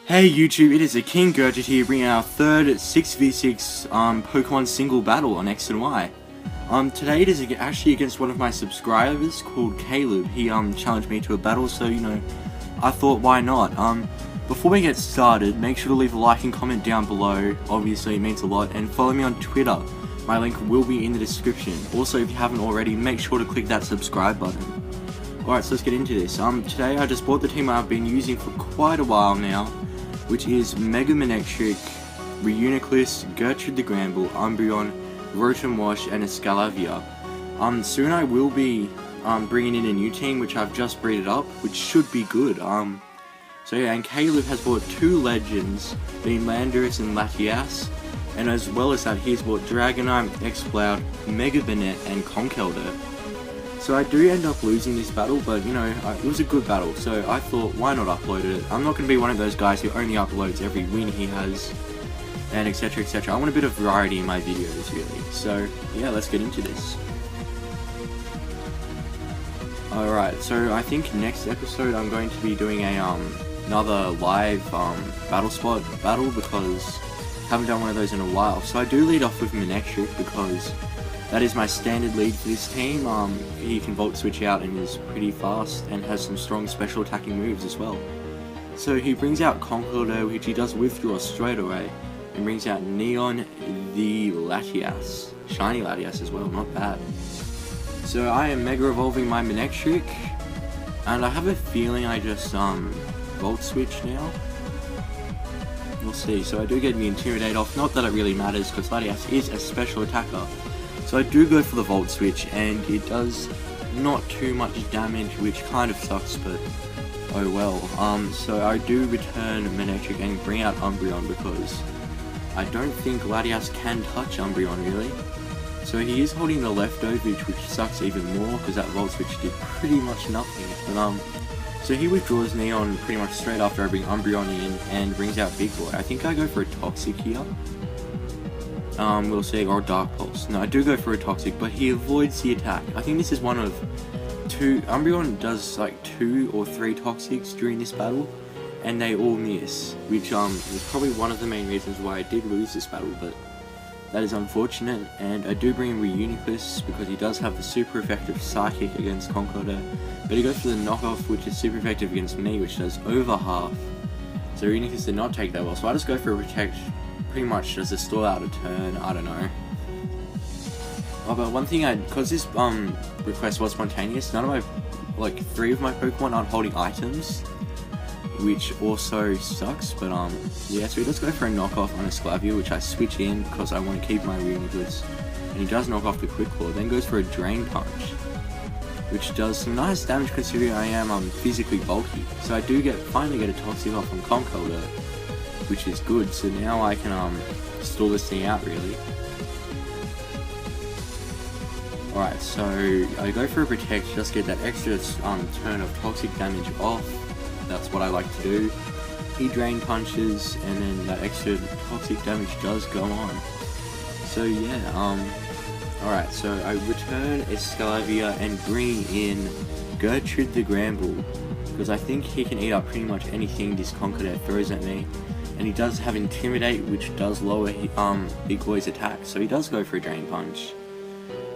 Hey YouTube, it is the King Gertrude here, bringing our third 6v6 Pokemon single battle on X and Y. Today it is actually against one of my subscribers called Caleb. He challenged me to a battle, so I thought why not. Before we get started, make sure to leave a like and comment down below. Obviously it means a lot, and follow me on Twitter. My link will be in the description. Also, if you haven't already, make sure to click that subscribe button. Alright, so let's get into this. Today I just bought the team I've been using for quite a while now, which is Mega Manectric, Reuniclus, Gertrude the Gramble, Umbreon, Rotom Wash, and Escalavia. Soon I will be bringing in a new team, which I've just breeded up, which should be good. So yeah, and Caleb has bought two legends, being Landorus and Latias, and as well as that, he's bought Dragonite, Exploud, Mega Banette, and Conkeldurr. So I do end up losing this battle, but it was a good battle, so I thought, why not upload it? I'm not going to be one of those guys who only uploads every win he has, and etc etc. I want a bit of variety in my videos, really. So yeah, let's get into this. Alright, so I think next episode I'm going to be doing a another live battle spot battle, because I haven't done one of those in a while. So I do lead off with Manectric because that is my standard lead for this team. He can Volt Switch out and is pretty fast and has some strong special attacking moves as well. So he brings out Conkeldurr, which he does withdraw straight away, and brings out Neon the Latias. Shiny Latias as well, not bad. So I am Mega Evolving my Manectric, and I have a feeling I just Volt Switch now. We'll see. So I do get the Intimidate off, not that it really matters because Latias is a special attacker. So I do go for the Volt Switch, and it does not too much damage, which kind of sucks, but oh well. So I do return Manectric and bring out Umbreon because I don't think Latias can touch Umbreon really. So he is holding the leftovers, which sucks even more because that Volt Switch did pretty much nothing. But so he withdraws Neon pretty much straight after I bring Umbreon in and brings out Big Boy. I think I go for a Toxic here. We'll see, or Dark Pulse. No, I do go for a Toxic, but he avoids the attack. I think this is one of two. Umbreon does like 2 or 3 Toxics during this battle, and they all miss, which is probably one of the main reasons why I did lose this battle, but that is unfortunate. And I do bring in Reuniclus because he does have the super effective Psychic against Conkeldurr, but he goes for the knockoff, which is super effective against me, which does over half. So Reuniclus did not take that well, so I just go for a Protect. Pretty much just to stall out a turn, I don't know. Oh, but one thing because this request was spontaneous, none of my, 3 of my Pokemon aren't holding items, which also sucks, but yeah, so he does go for a knockoff on a Escalavia, which I switch in because I want to keep my Reuniclus, and he does knock off the Quick Claw, then goes for a Drain Punch, which does some nice damage considering I am physically bulky. So I do finally get a Toxic off on Conkeldurr, which is good, so now I can stall this thing out really. Alright, so I go for a Protect, just get that extra turn of Toxic damage off. That's what I like to do. He Drain Punches, and then that extra Toxic damage does go on. So yeah, alright, so I return Escalavia and bring in Gertrude the Gramble, because I think he can eat up pretty much anything this Conkeldurr throws at me. And he does have Intimidate, which does lower Big Boy's attack, so he does go for a Drain Punch.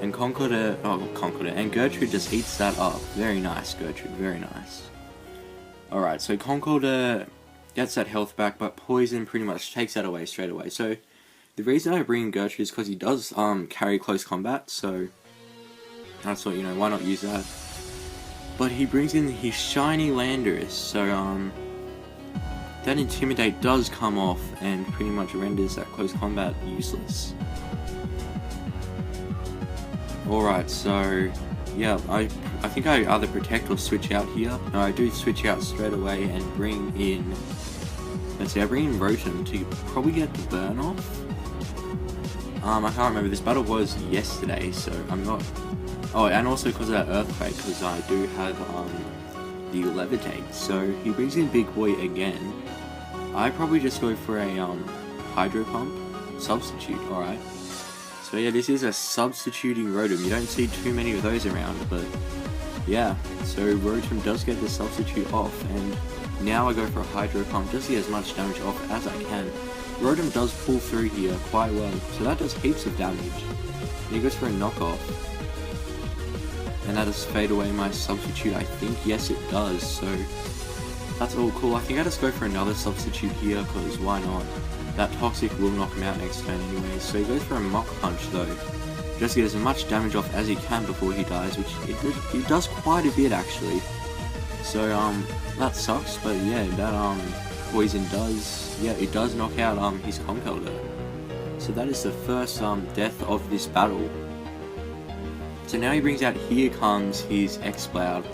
And and Gertrude just eats that up. Very nice, Gertrude, very nice. Alright, so Conkeldurr gets that health back, but Poison pretty much takes that away straight away. So the reason I bring Gertrude is because he does carry close combat, so I thought, why not use that? But he brings in his shiny Landorus, so that Intimidate does come off and pretty much renders that close combat useless. Alright, so yeah, I think I either Protect or switch out here. No, I do switch out straight away and bring in, let's see, I bring in Rotom to probably get the burn off. I can't remember, this battle was yesterday, so I'm not, oh, and also because of that Earthquake, because I do have the Levitate. So he brings in Big Boy again. I probably just go for a Hydro Pump substitute. Alright, so yeah, this is a substituting Rotom. You don't see too many of those around, but yeah, so Rotom does get the substitute off, and Now I go for a Hydro Pump just to get as much damage off as I can. Rotom does pull through here quite well, so that does heaps of damage. And he goes for a knockoff. And that does fade away my substitute, I think. Yes, it does, so that's all cool. I think I just go for another substitute here, because why not? That Toxic will knock him out next turn anyway. So he goes for a Mach Punch though, just to get as much damage off as he can before he dies, which it does quite a bit actually. So that sucks, but yeah, that poison does, yeah, it does knock out his Conkeldurr. So that is the first death of this battle. So now he brings out, here comes his Exploud.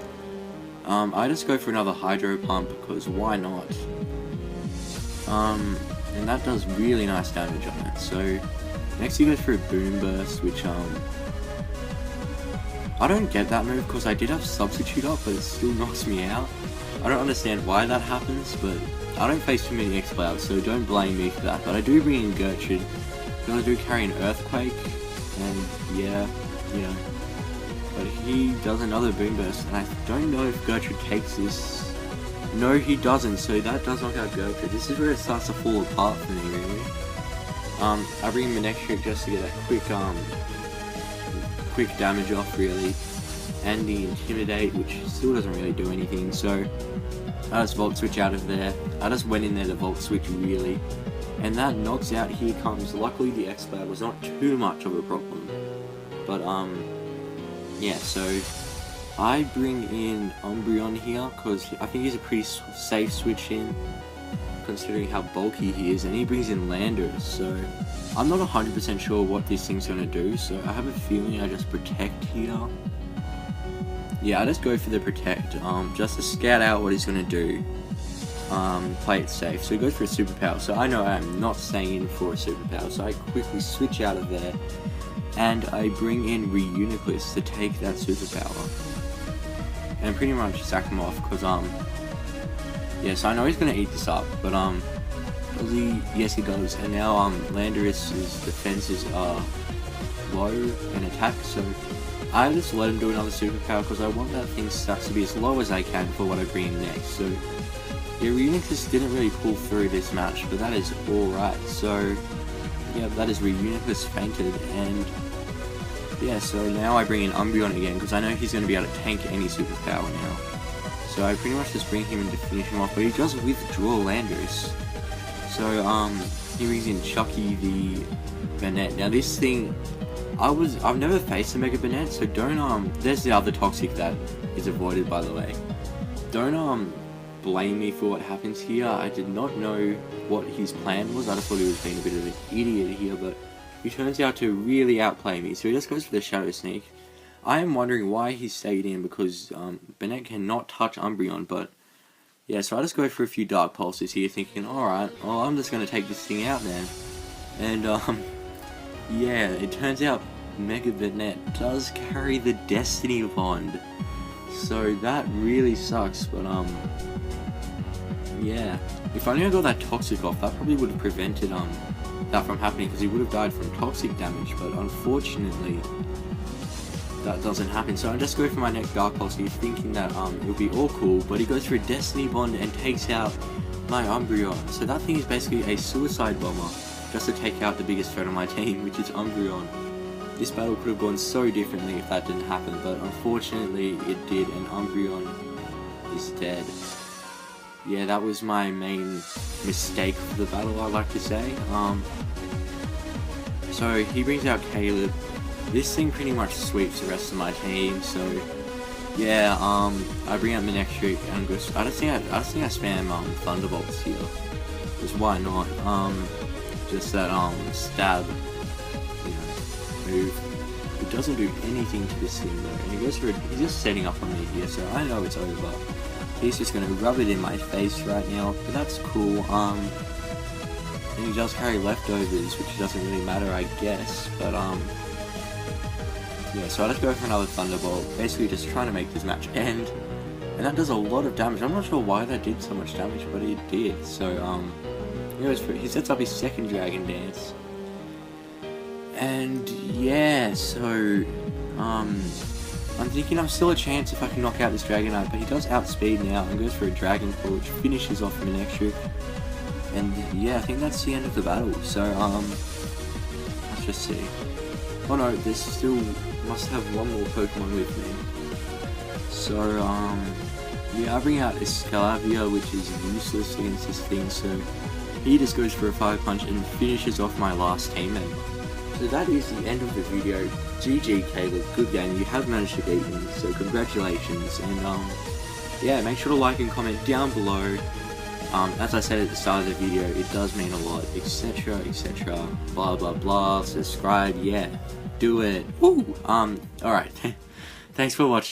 I just go for another Hydro Pump because why not? And that does really nice damage on it. So next he goes for a Boom Burst, which I don't get that move because I did have Substitute up, but it still knocks me out. I don't understand why that happens, but I don't face too many Explouds, so don't blame me for that. But I do bring in Gertrude because I do carry an Earthquake, and yeah, you know. But he does another Boom Burst, and I don't know if Gertrude takes this. No, he doesn't, so that does knock out Gertrude. This is where it starts to fall apart for me, really. I bring in Manectric just to get that quick damage off, really. And the Intimidate, which still doesn't really do anything, so I just Volt Switch out of there. I just went in there to Volt Switch, really. And that knocks out, here comes. Luckily, the Exploud was not too much of a problem. But, yeah, so I bring in Umbreon here because I think he's a pretty safe switch in, considering how bulky he is, and he brings in Landers, so I'm not 100% sure what this thing's going to do, so I have a feeling I just Protect here. Yeah, I just go for the Protect, just to scout out what he's going to do, play it safe. So he goes for a Superpower, so I know I'm not staying in for a Superpower, so I quickly switch out of there. And I bring in Reuniclus to take that Superpower. And pretty much sack him off, because, yeah, so I know he's going to eat this up, but, does he? Yes, he does. And now, Landorus's defenses are low in attack, so I just let him do another Superpower, because I want that thing's stats to be as low as I can for what I bring in next. So, yeah, Reuniclus didn't really pull through this match, but that is alright. So, yeah, that is Reuniclus fainted, and yeah, so now I bring in Umbreon again, because I know he's going to be able to tank any Superpower now. So I pretty much just bring him in to finish him off, but he does withdraw Landorus. So, he brings in Chucky the Banette. Now this thing, I've never faced a Mega Banette, so don't, there's the other Toxic that is avoided, by the way. Don't, blame me for what happens here. I did not know what his plan was. I just thought he was being a bit of an idiot here, but he turns out to really outplay me, so he just goes for the Shadow Sneak. I am wondering why he stayed in, because Banette cannot touch Umbreon, but yeah, so I just go for a few Dark Pulses here, thinking, alright, well, I'm just going to take this thing out then. And, yeah, it turns out Mega Banette does carry the Destiny Bond, so that really sucks, but, yeah, if only I got that Toxic off, that probably would have prevented, that from happening, because he would have died from Toxic damage, but unfortunately that doesn't happen. So I just go for my next Dark Pulse here, thinking that it would be all cool, but he goes for a Destiny Bond and takes out my Umbreon. So that thing is basically a Suicide Bomber, just to take out the biggest threat on my team, which is Umbreon. This battle could have gone so differently if that didn't happen, but unfortunately it did, and Umbreon is dead. Yeah, that was my main mistake for the battle, I'd like to say. So he brings out Caleb. This thing pretty much sweeps the rest of my team. So yeah, I bring out Manectric and I don't think I spam Thunderbolts here. Because why not? Just that stab, you know, move. It doesn't do anything to this thing though, and he goes for it. He's just setting up on me here, so I know it's over. He's just going to rub it in my face right now, but that's cool. And he does carry leftovers, which doesn't really matter, I guess, but, yeah, so I just go for another Thunderbolt, basically just trying to make this match end, and that does a lot of damage. I'm not sure why that did so much damage, but it did. So, he sets up his second Dragon Dance, and, yeah, so, I'm thinking I'm still a chance if I can knock out this Dragonite, but he does outspeed now and goes for a Dragon Claw, which finishes off Manectric. And yeah, I think that's the end of the battle. So let's just see. Oh no, there's still must have one more Pokemon with me. So yeah, I bring out Escalavia, which is useless against this thing. So he just goes for a Fire Punch and finishes off my last teammate. So that is the end of the video. GG Caleb, good game. You have managed to beat me, so congratulations. And yeah, make sure to like and comment down below. As I said at the start of the video, it does mean a lot, etc, etc, blah blah blah. Subscribe, yeah, do it. Woo! Alright, thanks for watching.